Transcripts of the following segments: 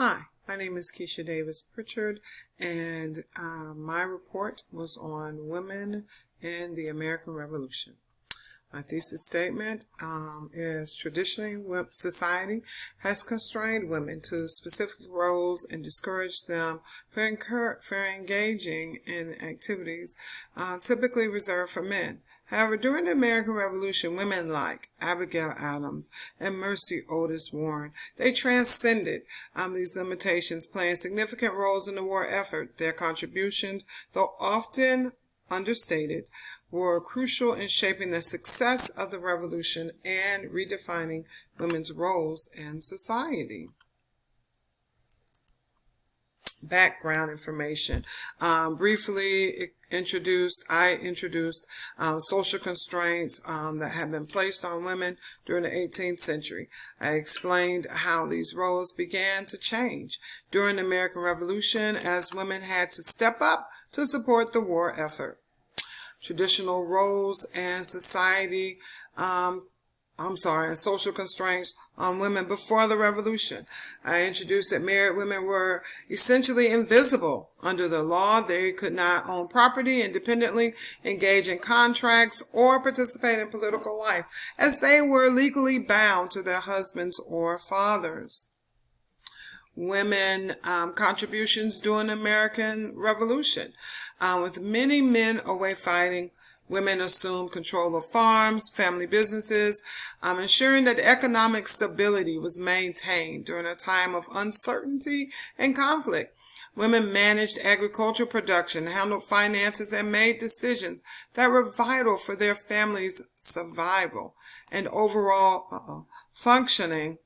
Hi, my name is Keisha Davis Pritchard, and my report was on women in the American Revolution. My thesis statement is traditionally society has constrained women to specific roles and discouraged them for engaging in activities typically reserved for men. However, during the American Revolution, women like Abigail Adams and Mercy Otis Warren, they transcended these limitations, playing significant roles in the war effort. Their contributions, though often understated, were crucial in shaping the success of the revolution and redefining women's roles in society. Background information. Briefly introduced social constraints that have been placed on women during the 18th century. I explained how these roles began to change during the American Revolution as women had to step up to support the war effort. Traditional roles and society, and social constraints on women before the revolution. I introduced that married women were essentially invisible under the law. They could not own property independently, engage in contracts, or participate in political life, as they were legally bound to their husbands or fathers. Women contributions during the American Revolution. With many men away fighting, women assumed control of farms, family businesses, ensuring that economic stability was maintained during a time of uncertainty and conflict. Women managed agricultural production, handled finances, and made decisions that were vital for their families' survival and overall functioning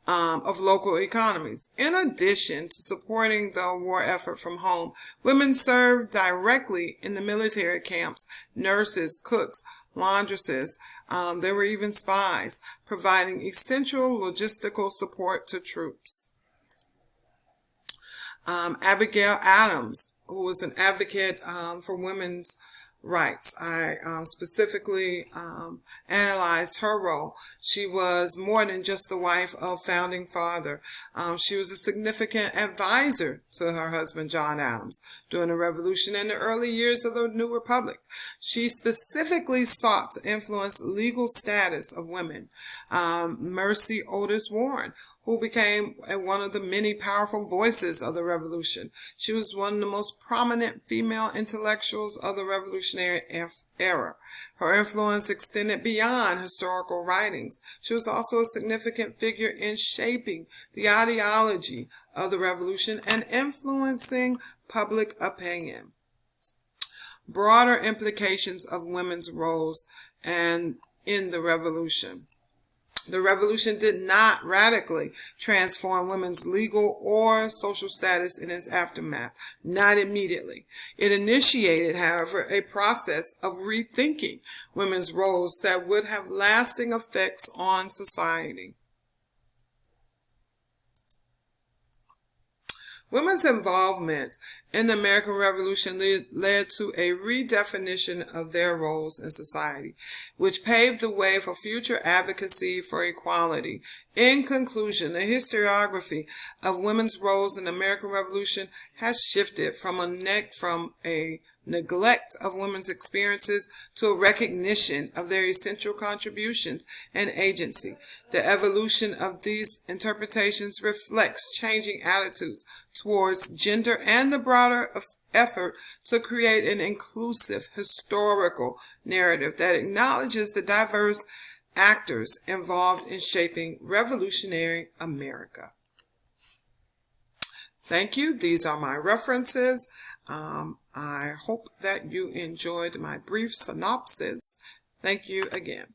of local economies. In addition to supporting the war effort from home, women served directly in the military camps, nurses, cooks, laundresses. There were even spies, providing essential logistical support to troops. Abigail Adams, who was an advocate for women's rights. I specifically analyzed her role. She was more than just the wife of founding father. She was a significant advisor to her husband, John Adams, during the Revolution and the early years of the New Republic. She specifically sought to influence legal status of women. Mercy Otis Warren, who became one of the many powerful voices of the Revolution. She was one of the most prominent female intellectuals of the Revolutionary era. Her influence extended beyond historical writings. She was also a significant figure in shaping the ideology of the Revolution and influencing public opinion. Broader implications of women's roles and in the Revolution. The Revolution did not radically transform women's legal or social status in its aftermath, not immediately. It initiated, however, a process of rethinking women's roles that would have lasting effects on society. Women's involvement in the American Revolution led to a redefinition of their roles in society, which paved the way for future advocacy for equality. In conclusion, the historiography of women's roles in the American Revolution has shifted from a neglect of women's experiences to a recognition of their essential contributions and agency. The evolution of these interpretations reflects changing attitudes towards gender and the broader effort to create an inclusive historical narrative that acknowledges the diverse actors involved in shaping revolutionary America. Thank you. These are my references. I hope that you enjoyed my brief synopsis. Thank you again.